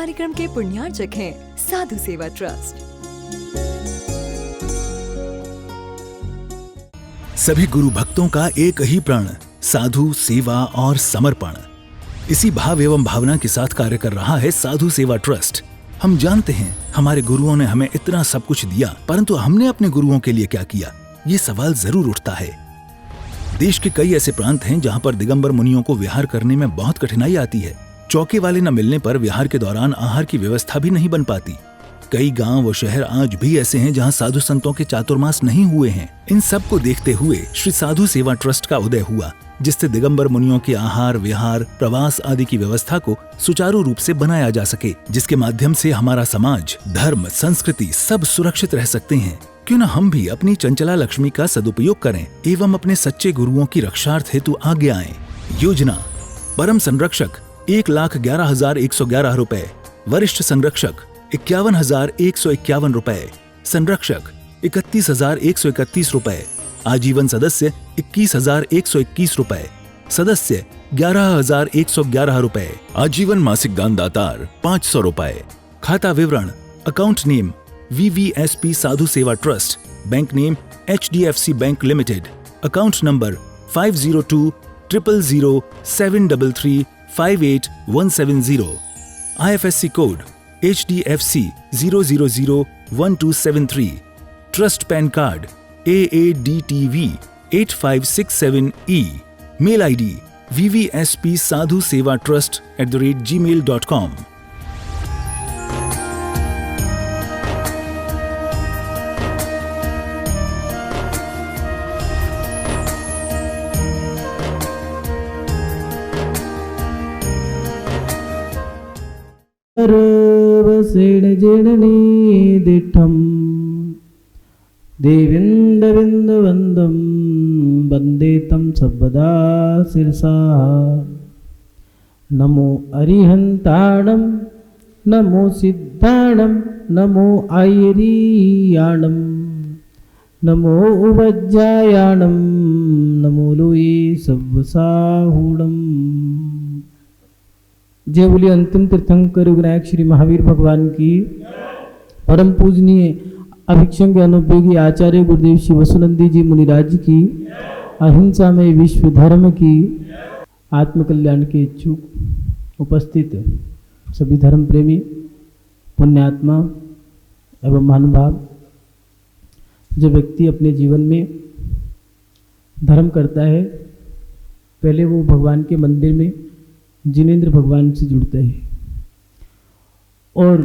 कार्यक्रम के पुण्यार्चक हैं साधु सेवा ट्रस्ट। सभी गुरु भक्तों का एक ही प्रण, साधु सेवा और समर्पण। इसी भाव एवं भावना के साथ कार्य कर रहा है साधु सेवा ट्रस्ट। हम जानते हैं हमारे गुरुओं ने हमें इतना सब कुछ दिया, परंतु हमने अपने गुरुओं के लिए क्या किया, ये सवाल जरूर उठता है। देश के कई ऐसे प्रांत हैं जहां पर दिगंबर मुनियों को विहार करने में बहुत कठिनाई आती है। चौके वाले न मिलने पर विहार के दौरान आहार की व्यवस्था भी नहीं बन पाती। कई गांव व शहर आज भी ऐसे हैं जहां साधु संतों के चातुर्मास नहीं हुए हैं। इन सब को देखते हुए श्री साधु सेवा ट्रस्ट का उदय हुआ, जिससे दिगंबर मुनियों के आहार, विहार, प्रवास आदि की व्यवस्था को सुचारू रूप से बनाया जा सके, जिसके माध्यम से हमारा समाज, धर्म, संस्कृति सब सुरक्षित रह सकते हैं। क्यों न हम भी अपनी चंचला लक्ष्मी का सदुपयोग करें एवं अपने सच्चे गुरुओं की रक्षार्थ हेतु आगे आएं। योजना: परम संरक्षक 1,11,111 रुपए, वरिष्ठ संरक्षक 51,151 रुपए, संरक्षक 31,131 रुपए, आजीवन सदस्य 21,121 रुपए, सदस्य 11,111 रुपए, आजीवन मासिक दान दातार 500 रुपए। खाता विवरण: account name VVSP Sadhu Seva trust, bank name HDFC bank limited, account number 50200073358170, IFSC code HDFC 0001273, trust PAN card AADTV 8567E, mail ID vvspsadhusevatrust@gmail.com। सेणजेणने दिठम देविन्दविन्दवन्दं वन्दे तं सर्वदा शिरसा। नमो अरिहन्ताणं नमो सिद्धाणं नमो आयरीयाणं नमो उवज्जायाणं नमो लोये सव्वसाहूणम्। जय बोलिए अंतिम तीर्थंकर विनायक श्री महावीर भगवान की। परम पूजनीय अभिक्षण के अनुपयोगी आचार्य गुरुदेव श्री वसुनंदी जी मुनिराज की, अहिंसा में विश्व धर्म की, आत्मकल्याण के इच्छुक उपस्थित सभी धर्म प्रेमी पुण्यात्मा एवं महानुभाव। जो व्यक्ति अपने जीवन में धर्म करता है, पहले वो भगवान के मंदिर में जिनेंद्र भगवान से जुड़ता है, और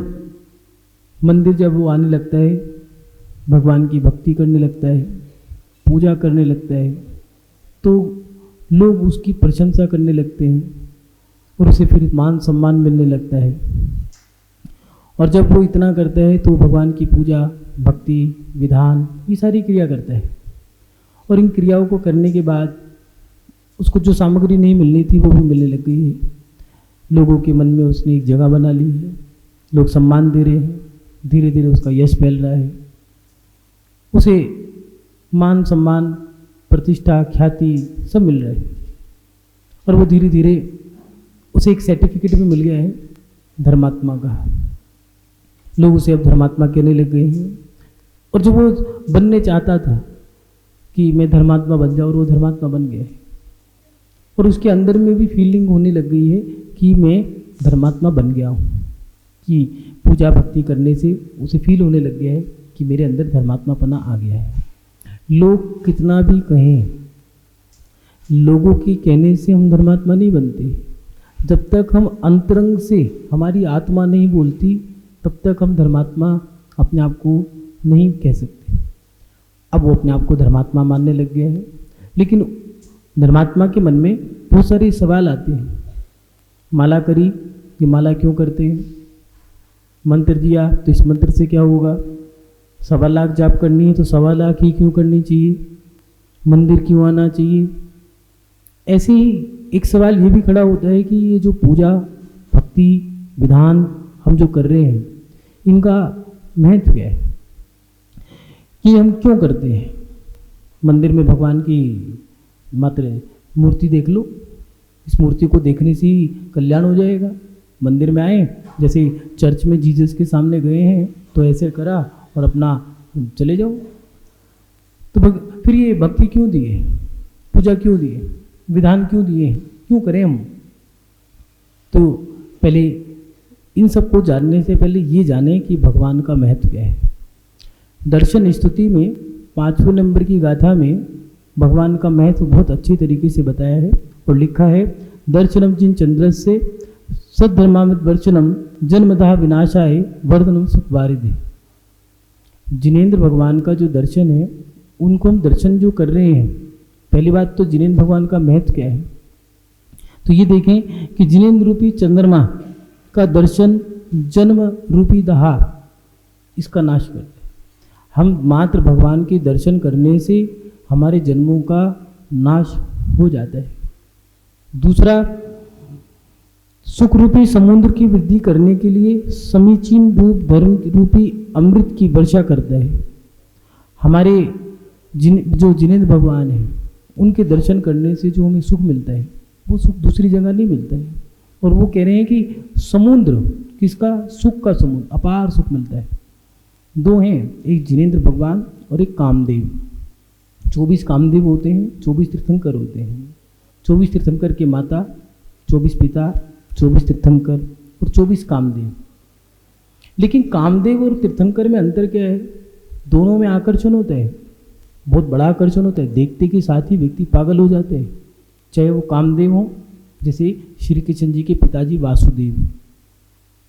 मंदिर जब वो आने लगता है, भगवान की भक्ति करने लगता है, पूजा करने लगता है, तो लोग उसकी प्रशंसा करने लगते हैं और उसे फिर मान सम्मान मिलने लगता है। और जब वो इतना करता है तो भगवान की पूजा, भक्ति, विधान, ये सारी क्रिया करता है। और इन क्रियाओं को करने के बाद उसको जो सामग्री नहीं मिलनी थी वो भी मिलने लग गई है। लोगों के मन में उसने एक जगह बना ली है, लोग सम्मान दे रहे हैं, धीरे धीरे उसका यश फैल रहा है, उसे मान सम्मान, प्रतिष्ठा, ख्याति सब मिल रहा है। और वो धीरे धीरे उसे एक सर्टिफिकेट भी मिल गया है धर्मात्मा का। लोग उसे अब धर्मात्मा कहने लग गए हैं। और जो वो बनने चाहता था कि मैं धर्मात्मा बन जाऊँ, और वो धर्मात्मा बन गया है। और उसके अंदर में भी फीलिंग होने लग गई है कि मैं धर्मात्मा बन गया हूँ, कि पूजा भक्ति करने से उसे फील होने लग गया है कि मेरे अंदर धर्मात्मापना आ गया है। लोग कितना भी कहें, लोगों के कहने से हम धर्मात्मा नहीं बनते। जब तक हम अंतरंग से हमारी आत्मा नहीं बोलती, तब तक हम धर्मात्मा अपने आप को नहीं कह सकते। अब वो अपने आप को धर्मात्मा मानने लग गया है, लेकिन धर्मात्मा के मन में बहुत सारे सवाल आते हैं। माला करी, ये माला क्यों करते हैं? मंत्र दिया तो इस मंत्र से क्या होगा? 1.25 लाख जाप करनी है तो 1.25 लाख ही क्यों करनी चाहिए? मंदिर क्यों आना चाहिए? ऐसे ही एक सवाल ये भी खड़ा होता है कि ये जो पूजा, भक्ति, विधान हम जो कर रहे हैं, इनका महत्व क्या है? कि हम क्यों करते हैं? मंदिर में भगवान की मात्र मूर्ति देख लो, इस मूर्ति को देखने से ही कल्याण हो जाएगा, मंदिर में आए, जैसे चर्च में जीसस के सामने गए हैं तो ऐसे करा और अपना चले जाओ। तो फिर ये भक्ति क्यों दिए, पूजा क्यों दिए, विधान क्यों दिए, क्यों करें हम? तो पहले इन सब को जानने से पहले ये जाने कि भगवान का महत्व क्या है। दर्शन स्तुति में 5वें नंबर की गाथा में भगवान का महत्व बहुत अच्छी तरीके से बताया है और लिखा है, दर्शनम जिन चंद्रस्य सद्धर्मामृत वर्चनम जन्मतः विनाशाय वर्धनम सुख वारिधि। जिनेंद्र भगवान का जो दर्शन है, उनको हम दर्शन जो कर रहे हैं, पहली बात तो जिनेंद्र भगवान का महत्व क्या है। तो ये देखें कि जिनेंद्र रूपी चंद्रमा का दर्शन जन्म रूपी दहार इसका नाश करते हैं। हम मात्र भगवान के दर्शन करने से हमारे जन्मों का नाश हो जाता है। दूसरा, सुख रूपी समुद्र की वृद्धि करने के लिए समीचीन रूप धर्म रूपी अमृत की वर्षा करता है। हमारे जो जिनेंद्र भगवान हैं, उनके दर्शन करने से जो हमें सुख मिलता है, वो सुख दूसरी जगह नहीं मिलता है। और वो कह रहे हैं कि समुद्र किसका, सुख का समुद्र, अपार सुख मिलता है। दो हैं, एक जिनेंद्र भगवान और एक कामदेव। 24 कामदेव होते हैं, 24 तीर्थंकर होते हैं। 24 तीर्थंकर के माता, 24 पिता, 24 तीर्थंकर और 24 कामदेव। लेकिन कामदेव और तीर्थंकर में अंतर क्या है? दोनों में आकर्षण होता है, बहुत बड़ा आकर्षण होता है। देखते के साथ ही व्यक्ति पागल हो जाते हैं, चाहे वो कामदेव हो, जैसे श्री कृष्ण जी के पिताजी वासुदेव,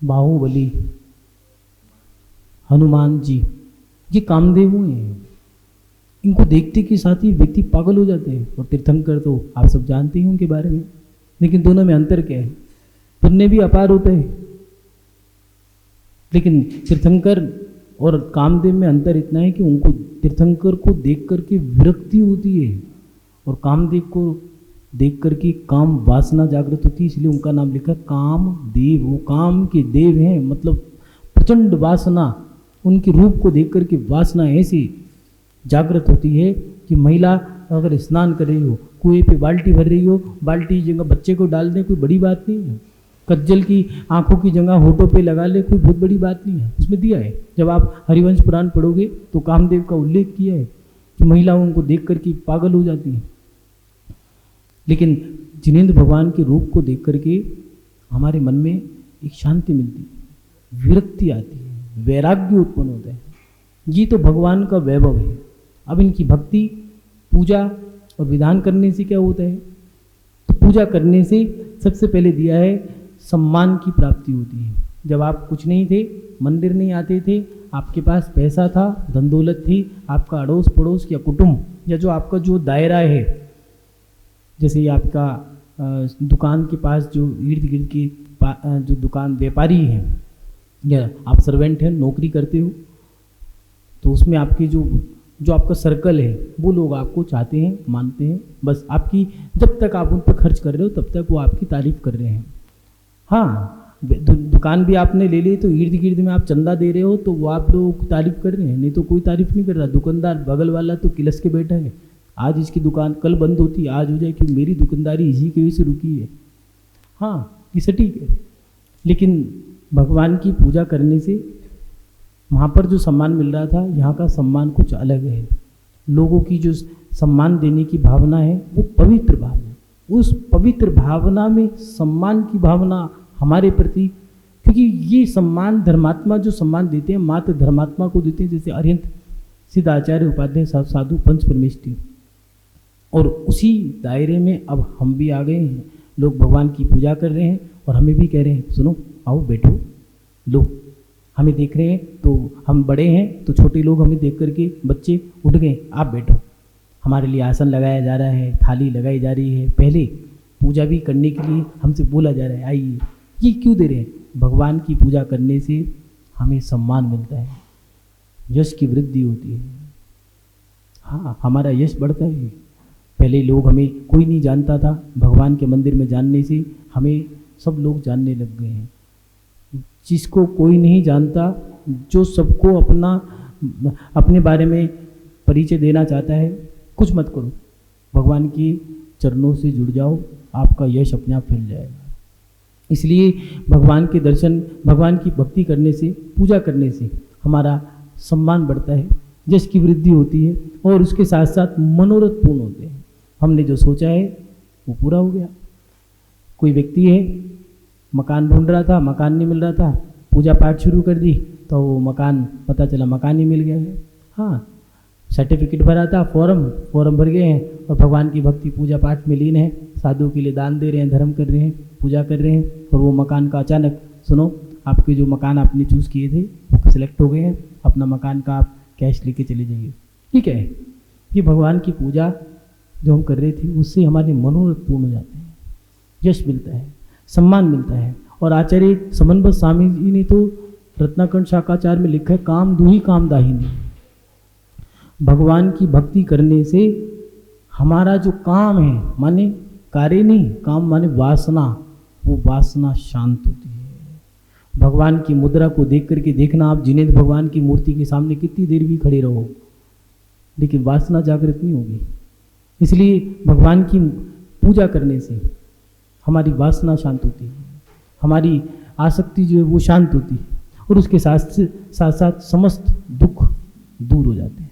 बाहुबली, हनुमान जी, ये कामदेव हैं। इनको देखते के साथ ही व्यक्ति पागल हो जाते हैं। और तीर्थंकर तो आप सब जानते हैं उनके बारे में। लेकिन दोनों में अंतर क्या है? पुण्य भी अपार होता है, लेकिन तीर्थंकर और कामदेव में अंतर इतना है कि उनको तीर्थंकर को देख करके विरक्ति होती है और कामदेव को देख करके काम वासना जागृत होती है, इसलिए उनका नाम लिखा कामदेव। वो काम के देव हैं, मतलब प्रचंड वासना, उनके रूप को देख करके वासना ऐसी जागृत होती है कि महिला अगर स्नान कर रही हो, कुएं पे बाल्टी भर रही हो, बाल्टी जगह बच्चे को डाल दें, कोई बड़ी बात नहीं है। कज्जल की आंखों की जगह होठों पे लगा ले, कोई बहुत बड़ी बात नहीं है। उसमें दिया है, जब आप हरिवंश पुराण पढ़ोगे तो कामदेव का उल्लेख किया है कि महिलाओं को देख करके पागल हो जाती है। लेकिन जिनेंद्र भगवान के रूप को देख करके हमारे मन में एक शांति मिलती है, विरक्ति आती है, वैराग्य उत्पन्न होता है। ये तो भगवान का वैभव है। अब इनकी भक्ति, पूजा और विधान करने से क्या होता है? तो पूजा करने से सबसे पहले दिया है सम्मान की प्राप्ति होती है। जब आप कुछ नहीं थे, मंदिर नहीं आते थे, आपके पास पैसा था, धन दौलत थी, आपका अड़ोस पड़ोस या कुटुंब या जो आपका जो दायरा है, जैसे आपका दुकान के पास जो इर्द गिर्द के जो दुकान व्यापारी हैं या आप सर्वेंट हैं, नौकरी करते हो, तो उसमें आपकी जो आपका सर्कल है वो लोग आपको चाहते हैं, मानते हैं। बस आपकी जब तक आप उन पर खर्च कर रहे हो तब तक वो आपकी तारीफ कर रहे हैं। हाँ, दुकान भी आपने ले ली तो इर्द गिर्द में आप चंदा दे रहे हो तो वो आप लोग तारीफ कर रहे हैं, नहीं तो कोई तारीफ नहीं कर रहा। दुकानदार बगल वाला तो किलस के बैठा है, आज इसकी दुकान कल बंद होती, आज हो जाए कि मेरी दुकानदारी इसी की वजह से रुकी है। हाँ, ये सटीक है। लेकिन भगवान की पूजा करने से वहाँ पर जो सम्मान मिल रहा था, यहाँ का सम्मान कुछ अलग है। लोगों की जो सम्मान देने की भावना है वो पवित्र भावना, उस पवित्र भावना में सम्मान की भावना हमारे प्रति, क्योंकि ये सम्मान धर्मात्मा जो सम्मान देते हैं मात्र धर्मात्मा को देते हैं, जैसे अरिहंत सिद्ध आचार्य उपाध्याय साधु पंच परमेष्ठी। और उसी दायरे में अब हम भी आ गए हैं। लोग भगवान की पूजा कर रहे हैं और हमें भी कह रहे हैं, सुनो, आओ बैठो, लो। हमें देख रहे हैं तो हम बड़े हैं तो छोटे लोग हमें देख करके बच्चे उठ गए, आप बैठो। हमारे लिए आसन लगाया जा रहा है, थाली लगाई जा रही है, पहले पूजा भी करने के लिए हमसे बोला जा रहा है, आइए। ये क्यों दे रहे हैं? भगवान की पूजा करने से हमें सम्मान मिलता है, यश की वृद्धि होती है। हाँ, हमारा यश बढ़ता है। पहले लोग हमें कोई नहीं जानता था, भगवान के मंदिर में जानने से हमें सब लोग जानने लग गए हैं। जिसको कोई नहीं जानता, जो सबको अपने बारे में परिचय देना चाहता है, कुछ मत करो, भगवान के चरणों से जुड़ जाओ, आपका यश अपने आप फैल जाएगा। इसलिए भगवान के दर्शन, भगवान की भक्ति करने से, पूजा करने से हमारा सम्मान बढ़ता है, यश की वृद्धि होती है और उसके साथ साथ मनोरथ पूर्ण होते हैं। हमने जो सोचा है वो पूरा हो गया। कोई व्यक्ति है, मकान ढूंढ रहा था, मकान नहीं मिल रहा था, पूजा पाठ शुरू कर दी तो वो मकान, पता चला मकान ही मिल गया है। हाँ, सर्टिफिकेट भरा था, फॉर्म भर गए हैं और भगवान की भक्ति पूजा पाठ में लीन है, साधु के लिए दान दे रहे हैं, धर्म कर रहे हैं, पूजा कर रहे हैं, और वो मकान का अचानक, सुनो, आपके जो मकान आपने चूज़ किए थे वो सिलेक्ट हो गए हैं, अपना मकान का आप कैश लेके चले जाइए। ठीक है, ये भगवान की पूजा जो हम कर रहे थे उससे हमारे मनोरथ पूर्ण हो जाते हैं, यश मिलता है, सम्मान मिलता है। और आचार्य समन्वय स्वामी जी ने तो रत्नाकंड शाकाचार में लिखा है, काम दूही काम दाहिनी। भगवान की भक्ति करने से हमारा जो काम है, माने कार्य नहीं, काम माने वासना, वो वासना शांत होती है। भगवान की मुद्रा को देख करके देखना, आप जिनेंद्र भगवान की मूर्ति के सामने कितनी देर भी खड़े रहो, लेकिन वासना जागृत नहीं होगी। इसलिए भगवान की पूजा करने से हमारी वासना शांत होती है, हमारी आसक्ति जो है वो शांत होती है, और उसके साथ साथ समस्त दुख दूर हो जाते हैं।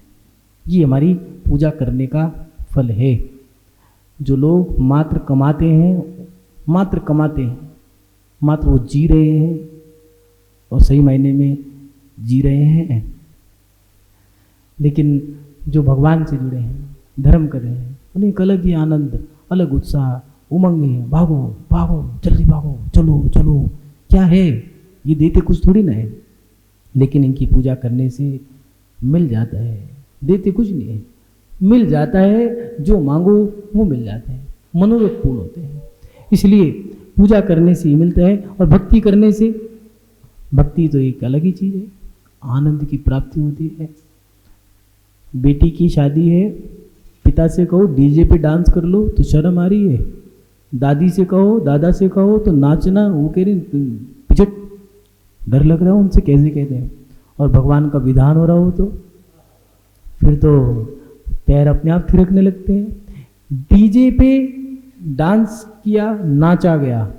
ये हमारी पूजा करने का फल है। जो लोग मात्र कमाते हैं, मात्र वो जी रहे हैं और सही मायने में जी रहे हैं, लेकिन जो भगवान से जुड़े हैं, धर्म कर रहे हैं, उन्हें एक अलग ही आनंद, अलग उत्साह, उमंग है, भागो भागो, जल्दी भागो, चलो चलो। क्या है ये, देते कुछ थोड़ी ना है, लेकिन इनकी पूजा करने से मिल जाता है। देते कुछ नहीं है, मिल जाता है, जो मांगो वो मिल जाते हैं, मनोरथ पूर्ण होते हैं। इसलिए पूजा करने से ही मिलता है। और भक्ति करने से, भक्ति तो एक अलग ही चीज़ है, आनंद की प्राप्ति होती है। बेटी की शादी है, पिता से कहो डीजे पे डांस कर लो तो शर्म आ रही है, दादी से कहो, दादा से कहो तो नाचना, वो कह रहे पिछट, डर लग रहा है उनसे कैसे कहते हैं। और भगवान का विधान हो रहा हो तो फिर तो पैर अपने आप थिरकने लगते हैं। डीजे पे डांस किया, नाचा गया,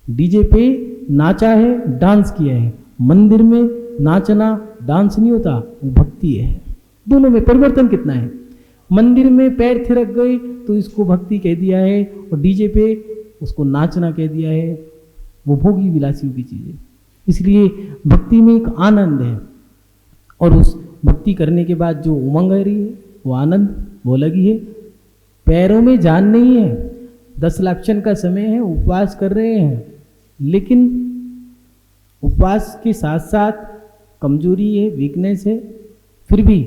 डीजे पे नाचा है, डांस किया है। मंदिर में नाचना डांस नहीं होता, वो भक्ति है। दोनों में परिवर्तन कितना है। मंदिर में पैर थिरक गए तो इसको भक्ति कह दिया है, और डीजे पे उसको नाचना कह दिया है, वो भोगी विलासियों की चीज़ है। इसलिए भक्ति में एक आनंद है, और उस भक्ति करने के बाद जो उमंग आ रही है, वो आनंद वो अलग ही है। पैरों में जान नहीं है, 10 लाक्षण का समय है, उपवास कर रहे हैं, लेकिन उपवास के साथ साथ कमजोरी है, वीकनेस है। फिर भी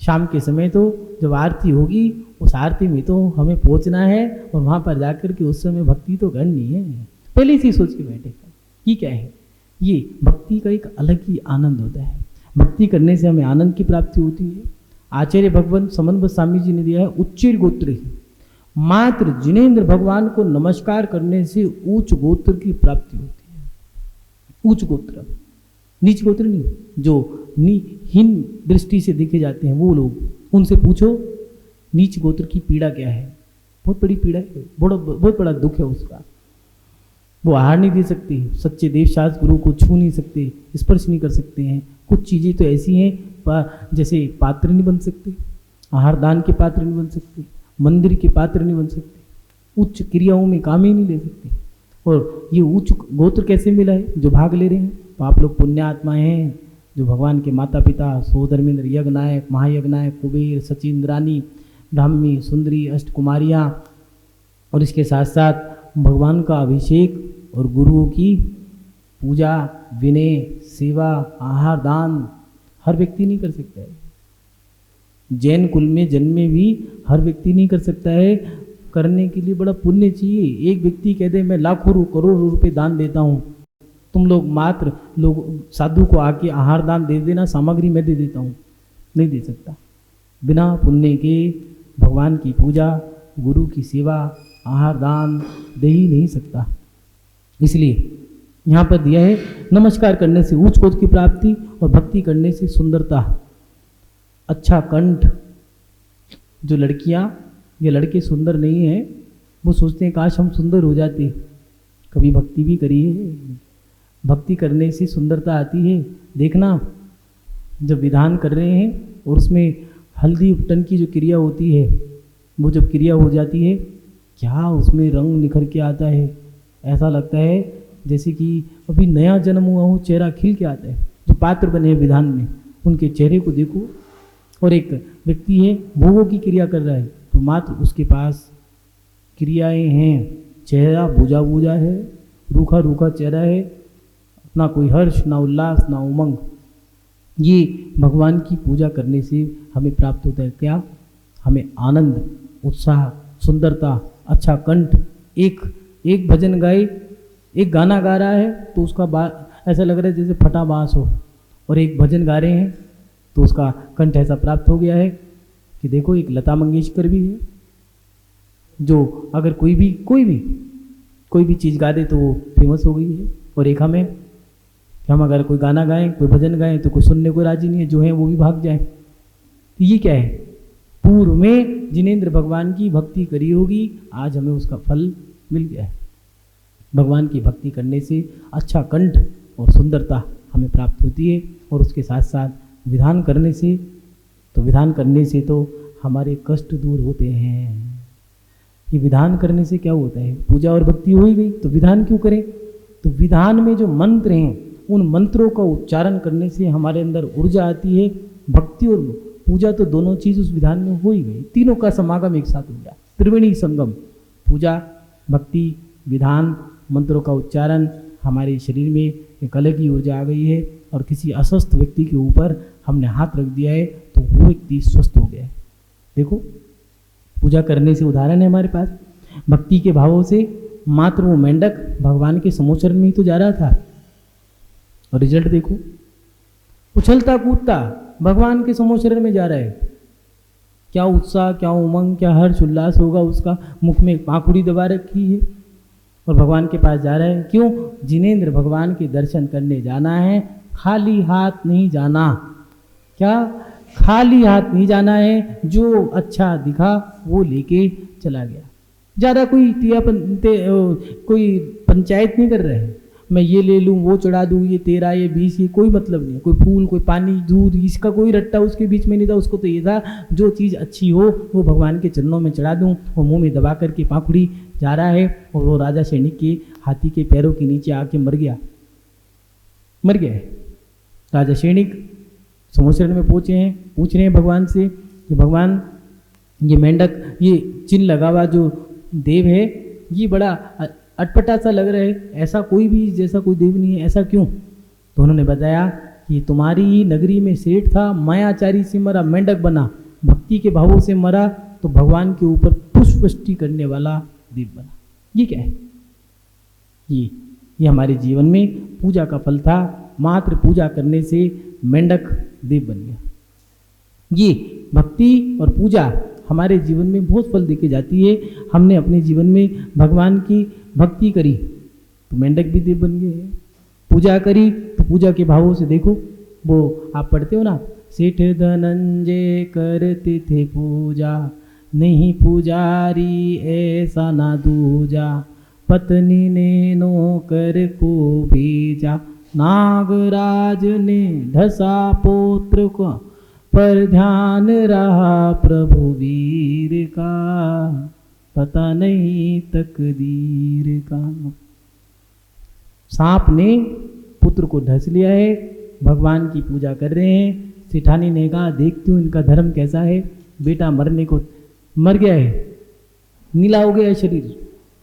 शाम के समय तो जब आरती होगी, उस आरती में तो हमें पहुंचना है, और वहाँ पर जाकर के उस समय भक्ति तो करनी है। पहले से सोच के बैठे कि क्या है, ये भक्ति का एक अलग ही आनंद होता है। भक्ति करने से हमें आनंद की प्राप्ति होती है। आचार्य भगवान समन्वय स्वामी जी ने दिया है, उच्चैर गोत्र ही मात्र जिनेंद्र भगवान को नमस्कार करने से उच्च गोत्र की प्राप्ति होती है। उच्च गोत्र, नीच गोत्र नहीं, जो हीन दृष्टि से देखे जाते हैं वो लोग, उनसे पूछो नीच गोत्र की पीड़ा क्या है। बहुत बड़ी पीड़ा है, बहुत बड़ा दुख है उसका। वो आहार नहीं दे सकते, सच्चे देवशास्त्र गुरु को छू नहीं सकते, स्पर्श नहीं कर सकते हैं। कुछ चीज़ें तो ऐसी हैं, जैसे पात्र नहीं बन सकते, आहार दान के पात्र नहीं बन सकते, मंदिर के पात्र नहीं बन सकते, उच्च क्रियाओं में काम ही नहीं ले सकते। और ये उच्च गोत्र कैसे मिला है, जो भाग ले रहे हैं। तो आप लोग पुण्यात्मा हैं, जो भगवान के माता पिता सोधर्मेंद्र, यज्ञनायक, महायज्ञनायक, कुबेर, सचिंद्रानी, ब्राह्मी, सुंदरी, अष्टकुमारियाँ, और इसके साथ साथ भगवान का अभिषेक और गुरुओं की पूजा, विनय, सेवा, आहार दान हर व्यक्ति नहीं कर सकता है। जैन कुल में जन्मे भी हर व्यक्ति नहीं कर सकता है। करने के लिए बड़ा पुण्य चाहिए। एक व्यक्ति कह दे मैं लाखों करोड़ों रुपए दान देता हूँ, तुम लोग मात्र लोग साधु को आके आहार दान दे देना, सामग्री मैं दे देता हूँ, नहीं दे सकता। बिना पुण्य के भगवान की पूजा, गुरु की सेवा, आहार दान दे ही नहीं सकता। इसलिए यहाँ पर दिया है, नमस्कार करने से उच्च पद की प्राप्ति, और भक्ति करने से सुंदरता, अच्छा कंठ। जो लड़कियाँ या लड़के सुंदर नहीं हैं, वो सोचते हैं काश हम सुंदर हो जाते, कभी भक्ति भी करी है? भक्ति करने से सुंदरता आती है। देखना, जब विधान कर रहे हैं और उसमें हल्दी उपटन की जो क्रिया होती है, वो जब क्रिया हो जाती है, क्या उसमें रंग निखर के आता है। ऐसा लगता है जैसे कि अभी नया जन्म हुआ हो, चेहरा खिल के आता है। जो पात्र बने हैं विधान में, उनके चेहरे को देखो। और एक व्यक्ति है, भोगों की क्रिया कर रहा है, तो मात्र उसके पास क्रियाएं हैं, चेहरा बूझा बूझा है, रूखा रूखा चेहरा है, ना कोई हर्ष, ना उल्लास, ना उमंग। ये भगवान की पूजा करने से हमें प्राप्त होता है क्या? हमें आनंद, उत्साह, सुंदरता, अच्छा कंठ। एक भजन गाए, एक गाना गा रहा है तो उसका ऐसा लग रहा है जैसे फटा बांस हो, और एक भजन गा रहे हैं तो उसका कंठ ऐसा प्राप्त हो गया है कि देखो, एक लता मंगेशकर भी है जो अगर कोई भी चीज़ गा दे तो वो फेमस हो गई है। और एक हम हम अगर कोई गाना गाएं, कोई भजन गाएं तो कोई सुनने को राजी नहीं है, जो है वो भी भाग जाए। तो ये क्या है? पूर्व में जिनेंद्र भगवान की भक्ति करी होगी, आज हमें उसका फल मिल गया है। भगवान की भक्ति करने से अच्छा कंठ और सुंदरता हमें प्राप्त होती है, और उसके साथ साथ विधान करने से तो हमारे कष्ट दूर होते हैं। ये विधान करने से क्या होता है? पूजा और भक्ति हो ही गई, तो विधान क्यों करें? तो विधान में जो मंत्र हैं, उन मंत्रों का उच्चारण करने से हमारे अंदर ऊर्जा आती है। भक्ति और पूजा तो दोनों चीज़ उस विधान में हो ही गई, तीनों का समागम एक साथ हो गया, त्रिवेणी संगम। पूजा, भक्ति, विधान, मंत्रों का उच्चारण, हमारे शरीर में एक अलग ही ऊर्जा आ गई है। और किसी अस्वस्थ व्यक्ति के ऊपर हमने हाथ रख दिया है तो वो व्यक्ति स्वस्थ हो गया है। देखो, पूजा करने से उदाहरण है हमारे पास। भक्ति के भावों से मात्र वो मेंढक भगवान के समोचरण में ही तो जा रहा था, और रिजल्ट देखो, उछलता कूदता भगवान के समोचरण में जा रहा है। क्या उत्साह, क्या उमंग, क्या हर्ष उल्लास होगा उसका। मुख में पाखुड़ी दबा रखी है और भगवान के पास जा रहा है। क्यों? जिनेंद्र भगवान के दर्शन करने जाना है, खाली हाथ नहीं जाना। क्या? खाली हाथ नहीं जाना है। जो अच्छा दिखा वो लेके चला गया। ज़्यादा कोई पंचायत नहीं कर रहे हैं, मैं ये ले लूँ, वो चढ़ा दूँ, ये 13, ये 20, ये कोई मतलब नहीं है। कोई फूल, कोई पानी, दूध, इसका कोई रट्टा उसके बीच में नहीं था। उसको तो ये था, जो चीज़ अच्छी हो वो भगवान के चरणों में चढ़ा दूँ। वो मुंह में दबा करके पाखुड़ी जा रहा है, और वो राजा सैनिक के हाथी के पैरों के नीचे आके मर गया है। राजा सैनिक समोचरण में पहुँचे हैं, पूछ रहे हैं भगवान से कि भगवान, ये मेंढक, ये चिन्ह लगा हुआ जो देव है, ये बड़ा अटपटा सा लग रहा है, ऐसा कोई भी जैसा कोई देव नहीं है, ऐसा क्यों? तो उन्होंने बताया कि तुम्हारी ही नगरी में सेठ था, मायाचारी से मरा, मेंढक बना, भक्ति के भावों से मरा, तो भगवान के ऊपर पुष्पवृष्टि करने वाला देव बना। ये क्या है? ये हमारे जीवन में पूजा का फल था। मात्र पूजा करने से मेंढक देव बन गया। ये भक्ति और पूजा हमारे जीवन में बहुत फल देके जाती है। हमने अपने जीवन में भगवान की भक्ति करी तो मेंढक भी देव बन गए। पूजा करी तो पूजा के भावों से देखो, वो आप पढ़ते हो ना, सेठ धनंजय करते थे पूजा, नहीं पुजारी ऐसा ना दूजा, पत्नी ने नौकर को भेजा, नागराज ने ढसा पोत्र को, पर ध्यान रहा प्रभु वीर का, पता नहीं तकदीर का। सांप ने पुत्र को ढस लिया है, भगवान की पूजा कर रहे हैं। सेठानी ने कहा, देखती हूँ इनका धर्म कैसा है। बेटा मरने को मर गया है, नीला हो गया है शरीर,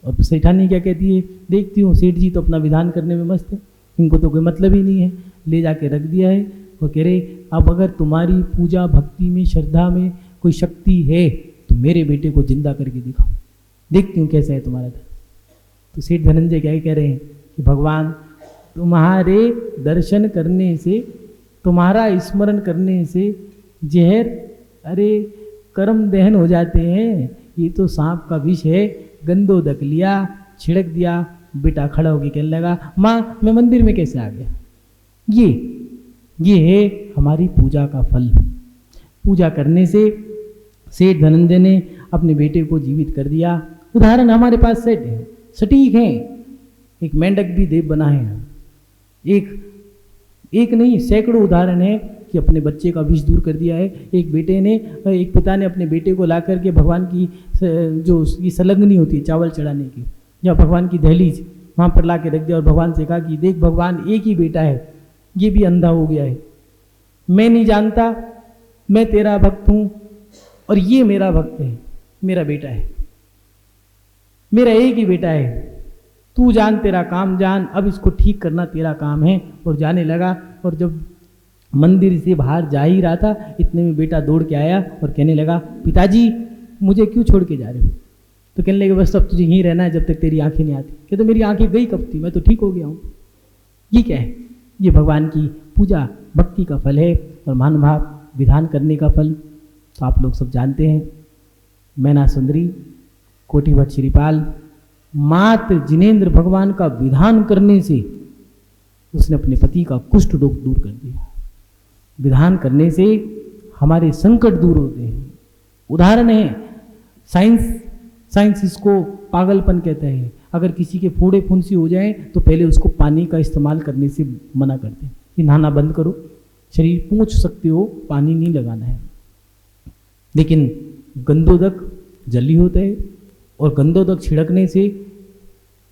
और सेठानी क्या कहती है, देखती हूँ सेठ जी तो अपना विधान करने में मस्त है, इनको तो कोई मतलब ही नहीं है। ले जाके रख दिया है। वो कह रहे, अब अगर तुम्हारी पूजा भक्ति में, श्रद्धा में कोई शक्ति है तो मेरे बेटे को जिंदा करके दिखाओ, देखती हूँ कैसा है तुम्हारा धर्म। तो सेठ धनंजय क्या कह रहे हैं कि भगवान, तुम्हारे दर्शन करने से, तुम्हारा स्मरण करने से जहर, अरे कर्म दहन हो जाते हैं। ये तो सांप का विष है, गंदो दक लिया, छिड़क दिया। बेटा खड़ा होकर कहने लगा, माँ मैं मंदिर में कैसे आ गया। ये है हमारी पूजा का फल। पूजा करने से सेठ धनंजय ने अपने बेटे को जीवित कर दिया। उदाहरण हमारे पास सेठ है, सटीक हैं। एक मेंढक भी देव बना है। एक नहीं सैकड़ों उदाहरण है कि अपने बच्चे का विष दूर कर दिया है। एक पिता ने अपने बेटे को ला करके भगवान की जो उसकी संलग्नी होती है चावल चढ़ाने की, या भगवान की दहलीज वहाँ पर ला के रख दिया और भगवान से कहा कि देख भगवान एक ही बेटा है, ये भी अंधा हो गया है, मैं नहीं जानता, मैं तेरा भक्त हूँ और ये मेरा भक्त है, मेरा बेटा है, मेरा एक ही बेटा है, तू जान, तेरा काम जान, अब इसको ठीक करना तेरा काम है। और जाने लगा। और जब मंदिर से बाहर जा ही रहा था, इतने में बेटा दौड़ के आया और कहने लगा, पिताजी मुझे क्यों छोड़ के जा रहे हो? तो कहने लगे, बस अब तुझे यहीं रहना है जब तक तेरी आंखें नहीं आती। कहते मेरी आंखें गई कब थी, मैं तो ठीक हो गया हूँ। ये क्या है? ये भगवान की पूजा भक्ति का फल है और मान भाव विधान करने का फल तो आप लोग सब जानते हैं। मैना सुंदरी कोटि भट्ट श्रीपाल मात्र जिनेंद्र भगवान का विधान करने से उसने अपने पति का कुष्ठ रोग दूर कर दिया। विधान करने से हमारे संकट दूर होते हैं। उदाहरण है, साइंस इसको पागलपन कहता है। अगर किसी के फोड़े फुंसी हो जाए तो पहले उसको पानी का इस्तेमाल करने से मना करते हैं कि नहाना बंद करो, शरीर पोंछ सकते हो, पानी नहीं लगाना है। लेकिन गंधोदक जल्दी होता है और गंधोदक छिड़कने से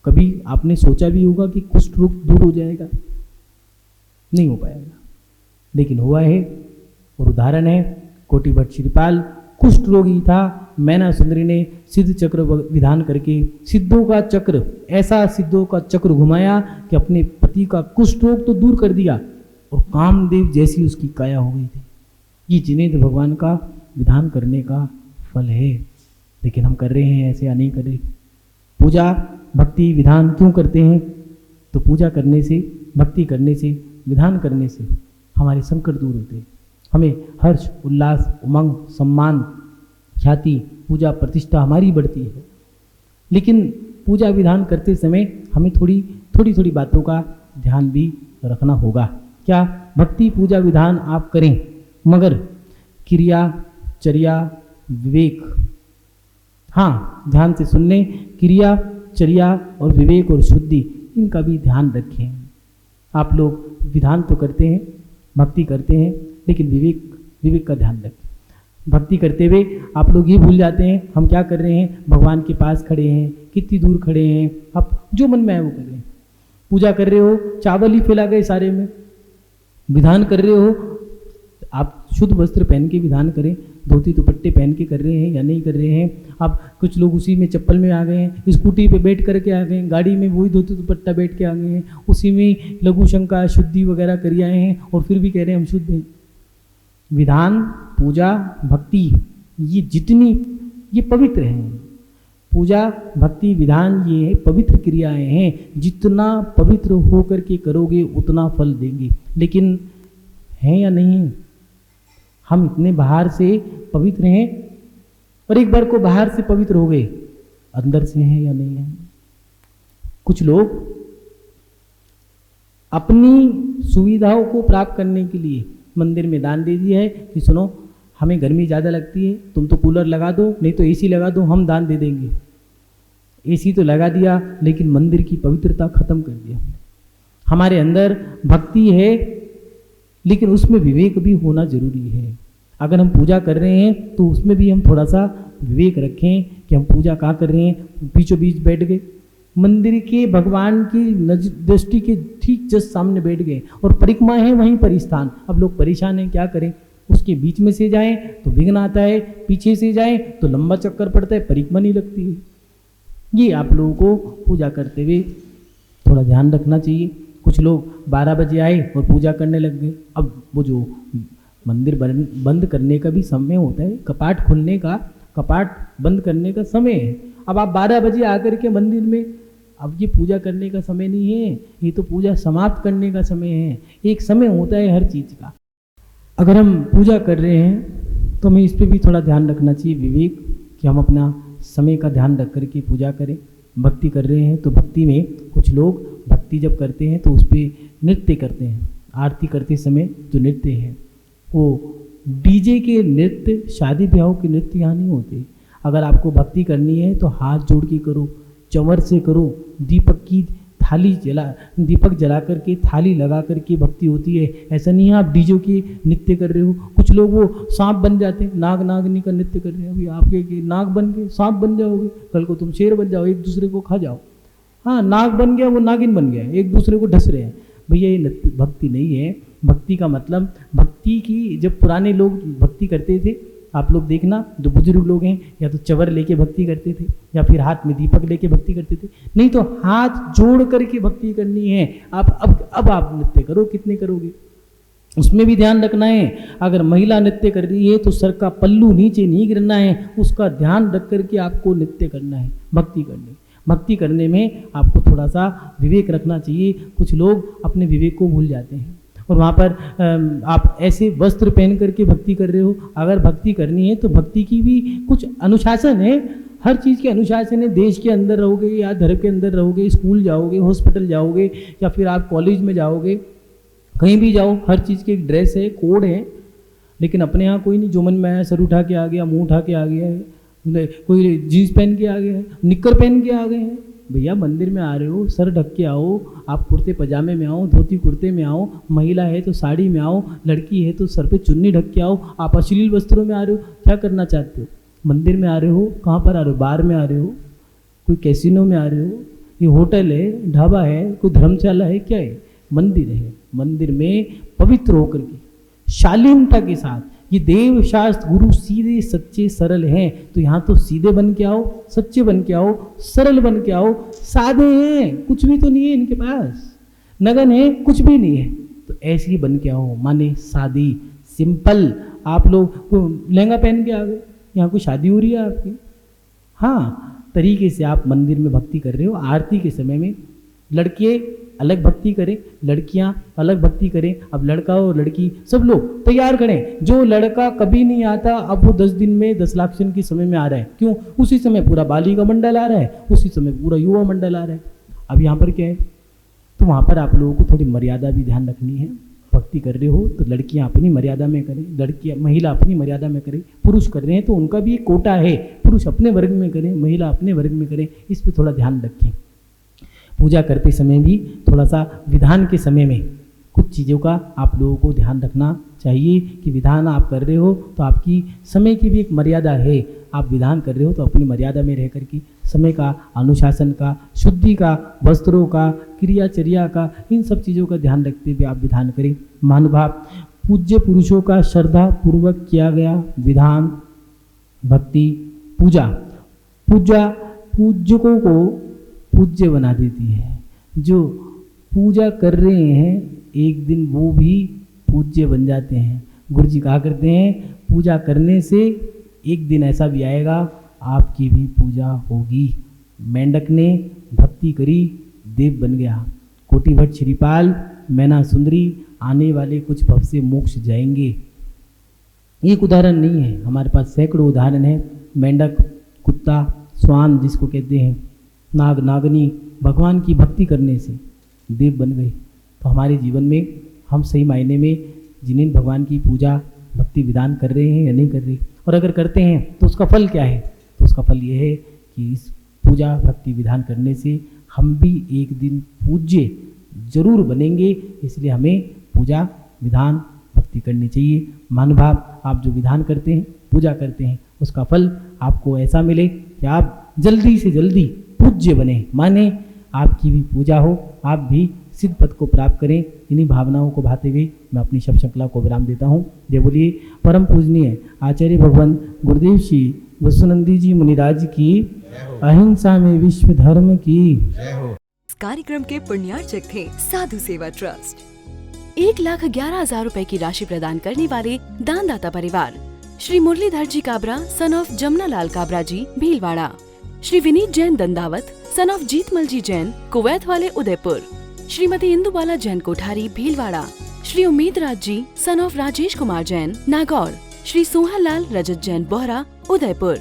कभी आपने सोचा भी होगा कि कुष्ठ रोग दूर हो जाएगा? नहीं हो पाएगा, लेकिन हुआ है। और उदाहरण है कोटि भट्ट श्रीपाल कुष्ठ रोगी था। मैना सुंदरी ने सिद्ध चक्र विधान करके सिद्धों का चक्र, ऐसा सिद्धों का चक्र घुमाया कि अपने पति का कुष्ठ रोग तो दूर कर दिया और कामदेव जैसी उसकी काया हो गई थी। ये जिनेंद्र भगवान का विधान करने का फल है। लेकिन हम कर रहे हैं ऐसे या नहीं कर रहे? पूजा भक्ति विधान क्यों करते हैं? तो पूजा करने से, भक्ति करने से, विधान करने से हमारे संकट दूर होते हैं। हमें हर्ष उल्लास उमंग सम्मान ख्याति पूजा प्रतिष्ठा हमारी बढ़ती है। लेकिन पूजा विधान करते समय हमें थोड़ी बातों का ध्यान भी रखना होगा। क्या? भक्ति पूजा विधान आप करें, मगर क्रिया चर्या विवेक, हाँ ध्यान से सुन लें, क्रिया चर्या और विवेक और शुद्धि, इनका भी ध्यान रखें। आप लोग विधान तो करते हैं, भक्ति करते हैं, लेकिन विवेक का ध्यान रखें। भक्ति करते हुए आप लोग ये भूल जाते हैं हम क्या कर रहे हैं, भगवान के पास खड़े हैं, कितनी दूर खड़े हैं, आप जो मन में है वो कर रहे हैं। पूजा कर रहे हो, चावल ही फैला गए सारे में। विधान कर रहे हो, आप शुद्ध वस्त्र पहन के विधान करें, धोती दुपट्टे पहन के कर रहे हैं या नहीं कर रहे हैं। अब कुछ लोग उसी में चप्पल में आ गए हैं, स्कूटी पे बैठ करके आ गए हैं, गाड़ी में वही धोती दुपट्टा बैठ के आ गए हैं, उसी में लघु शंका शुद्धि वगैरह कर आए हैं और फिर भी कह रहे हैं हम शुद्ध हैं। विधान पूजा भक्ति ये जितनी ये पवित्र हैं, पूजा भक्ति विधान ये पवित्र क्रियाएं हैं। जितना पवित्र होकर के करोगे उतना फल देंगे। लेकिन हैं या नहीं? हम इतने बाहर से पवित्र हैं और एक बार को बाहर से पवित्र हो गए, अंदर से हैं या नहीं है? कुछ लोग अपनी सुविधाओं को प्राप्त करने के लिए मंदिर में दान दे दिया है कि सुनो हमें गर्मी ज़्यादा लगती है, तुम तो कूलर लगा दो, नहीं तो एसी लगा दो, हम दान दे देंगे। एसी तो लगा दिया लेकिन मंदिर की पवित्रता खत्म कर दिया। हमारे अंदर भक्ति है लेकिन उसमें विवेक भी होना जरूरी है। अगर हम पूजा कर रहे हैं तो उसमें भी हम थोड़ा सा विवेक रखें कि हम पूजा कहाँ कर रहे हैं। बीचों बीच बैठ गए, मंदिर के भगवान की दृष्टि के ठीक जस्ट सामने बैठ गए और परिक्रमा है वहीं पर स्थान। अब लोग परेशान हैं, क्या करें? उसके बीच में से जाएं तो विघ्न आता है, पीछे से जाएं तो लंबा चक्कर पड़ता है, परिक्रमा नहीं लगती है। ये आप लोगों को पूजा करते हुए थोड़ा ध्यान रखना चाहिए। कुछ लोग 12 बजे आए और पूजा करने लग गए। अब वो जो मंदिर बंद करने का भी समय होता है, कपाट खुलने का, कपाट बंद करने का समय है। अब आप 12 बजे आकर के मंदिर में, अब ये पूजा करने का समय नहीं है, ये तो पूजा समाप्त करने का समय है। एक समय होता है हर चीज़ का। अगर हम पूजा कर रहे हैं तो हमें इस पर भी थोड़ा ध्यान रखना चाहिए, विवेक, कि हम अपना समय का ध्यान रख करके पूजा करें। भक्ति कर रहे हैं तो भक्ति में कुछ लोग भक्ति जब करते हैं तो उस पर नृत्य करते हैं। आरती करते समय जो नृत्य है वो डीजे के नृत्य, शादी ब्याह के नृत्य यहाँ नहीं होते। अगर आपको भक्ति करनी है तो हाथ जोड़ के करो, चंवर से करो, दीपक की थाली दीपक जला करके थाली लगा करके भक्ति होती है। ऐसा नहीं है आप डीजे की नृत्य कर रहे हो। कुछ लोग वो सांप बन जाते हैं, नाग नागनी का नृत्य कर रहे हैं। अभी आपके नाग बन के सांप बन जाओगे, कल को तुम शेर बन जाओ, एक दूसरे को खा जाओ। हाँ, नाग बन गया, वो नागिन बन गया, एक दूसरे को ढस रहे हैं। भैया ये भक्ति नहीं है। भक्ति का मतलब, भक्ति की जब पुराने लोग भक्ति करते थे, आप लोग देखना, जो बुजुर्ग लोग हैं या तो चवर लेके भक्ति करते थे या फिर हाथ में दीपक लेके भक्ति करते थे, नहीं तो हाथ जोड़ करके भक्ति करनी है। आप अब आप नृत्य करो, कितने करोगे, उसमें भी ध्यान रखना है। अगर महिला नृत्य कर रही है तो सर का पल्लू नीचे नहीं गिरना है, उसका ध्यान रख करके आपको नृत्य करना है। भक्ति करने में आपको थोड़ा सा विवेक रखना चाहिए। कुछ लोग अपने विवेक को भूल जाते हैं और वहाँ पर आप ऐसे वस्त्र पहन करके भक्ति कर रहे हो। अगर भक्ति करनी है तो भक्ति की भी कुछ अनुशासन है, हर चीज़ के अनुशासन है। देश के अंदर रहोगे या धर्म के अंदर रहोगे, स्कूल जाओगे, हॉस्पिटल जाओगे या फिर आप कॉलेज में जाओगे, कहीं भी जाओ, हर चीज़ की एक ड्रेस है, कोड है। लेकिन अपने यहाँ कोई नहीं, जो मन में आया सर उठा के आ गया, मुँह उठा के आ गया है, कोई जीन्स पहन के आ गया है, निक्कर पहन के आ गए हैं। भैया मंदिर में आ रहे हो, सर ढक के आओ। आप कुर्ते पजामे में आओ, धोती कुर्ते में आओ, महिला है तो साड़ी में आओ, लड़की है तो सर पे चुन्नी ढक के आओ। आप अश्लील वस्त्रों में आ रहे हो, क्या करना चाहते हो? मंदिर में आ रहे हो, कहाँ पर आ रहे हो? बार में आ रहे हो, कोई कैसीनो में आ रहे हो, ये होटल है, ढाबा है, कोई धर्मशाला है, क्या है? मंदिर है। मंदिर में पवित्र होकर के शालीनता के साथ, ये देव शास्त्र गुरु सीधे सच्चे सरल हैं, तो यहाँ तो सीधे बन के आओ, सच्चे बन के आओ, सरल बन के आओ। सादे हैं, कुछ भी तो नहीं है इनके पास, नगन है, कुछ भी नहीं है, तो ऐसे ही बन के आओ, माने सादी, सिंपल। आप लोग लहंगा पहन के आ गए, यहाँ कोई शादी हो रही है आपकी? हाँ, तरीके से आप मंदिर में भक्ति कर रहे हो। आरती के समय में लड़के अलग भक्ति करें, लड़कियां अलग भक्ति करें। अब लड़का और लड़की सब लोग तैयार करें। जो लड़का कभी नहीं आता, अब वो 10 दिन में 10 लाख के समय में आ रहा है। क्यों? उसी समय पूरा बालिका मंडल आ रहा है, उसी समय पूरा युवा मंडल आ रहा है। अब यहाँ पर क्या है, तो वहाँ पर आप लोगों को थोड़ी मर्यादा भी ध्यान रखनी है। भक्ति कर रहे हो तो लड़कियाँ अपनी मर्यादा में करें, लड़कियाँ महिला अपनी मर्यादा में करें। पुरुष कर रहे हैं तो उनका भी एक कोटा है, पुरुष अपने वर्ग में करें, महिला अपने वर्ग में करें। इस पर थोड़ा ध्यान रखें। पूजा करते समय भी थोड़ा सा विधान के समय में कुछ चीज़ों का आप लोगों को ध्यान रखना चाहिए कि विधान आप कर रहे हो तो आपकी समय की भी एक मर्यादा है। आप विधान कर रहे हो तो अपनी मर्यादा में रह करके समय का, अनुशासन का, शुद्धि का, वस्त्रों का, क्रियाचर्या का, इन सब चीज़ों का ध्यान रखते हुए आप विधान करें। महानुभाव, पूज्य पुरुषों का श्रद्धा पूर्वक किया गया विधान, भक्ति, पूजा पूज्यकों को पूज्य बना देती है। जो पूजा कर रहे हैं एक दिन वो भी पूज्य बन जाते हैं। गुरु जी कहा करते हैं, पूजा करने से एक दिन ऐसा भी आएगा आपकी भी पूजा होगी। मेंढक ने भक्ति करी, देव बन गया। कोटि भट्ट श्रीपाल, मैना सुंदरी, आने वाले कुछ भव से मोक्ष जाएंगे। एक उदाहरण नहीं है, हमारे पास सैकड़ों उदाहरण है। मेंढक, कुत्ता, स्वान जिसको कहते हैं, नाग नागनी, भगवान की भक्ति करने से देव बन गए। तो हमारे जीवन में हम सही मायने में जिन्हें भगवान की पूजा भक्ति विधान कर रहे हैं या नहीं कर रहे, और अगर करते हैं तो उसका फल क्या है? तो उसका फल ये है कि इस पूजा भक्ति विधान करने से हम भी एक दिन पूज्य जरूर बनेंगे। इसलिए हमें पूजा विधान भक्ति करनी चाहिए। महानुभाव, आप जो विधान करते हैं, पूजा करते हैं, उसका फल आपको ऐसा मिले कि आप जल्दी से जल्दी पूज्य बने, माने आपकी भी पूजा हो, आप भी सिद्ध पद को प्राप्त करें। इन्हीं भावनाओं को भाते हुए मैं अपनी शब्द श्रृंखला को विराम देता हूँ। जय बोलिए परम पूजनीय आचार्य भगवान गुरुदेव श्री वसुनंदी जी मुनिराज की, अहिंसा में विश्व धर्म की। इस कार्यक्रम के पुण्यार्चक थे साधु सेवा ट्रस्ट। 1,11,000 रुपए की राशि प्रदान करने वाले दानदाता परिवार Shri Muralidhar ji Kabra son of Jamuna Lal Kabra ji Bhilwara, Shri Vineet Jain Dandawat son of Jeetmal ji Jain Kuwait वाले उदयपुर, श्रीमती इंदुबाला जैन कोठारी भीलवाड़ा, श्री उम्मीद राज जी सन ऑफ राजेश कुमार जैन नागौर, श्री सोहन लाल रजत जैन बोहरा उदयपुर।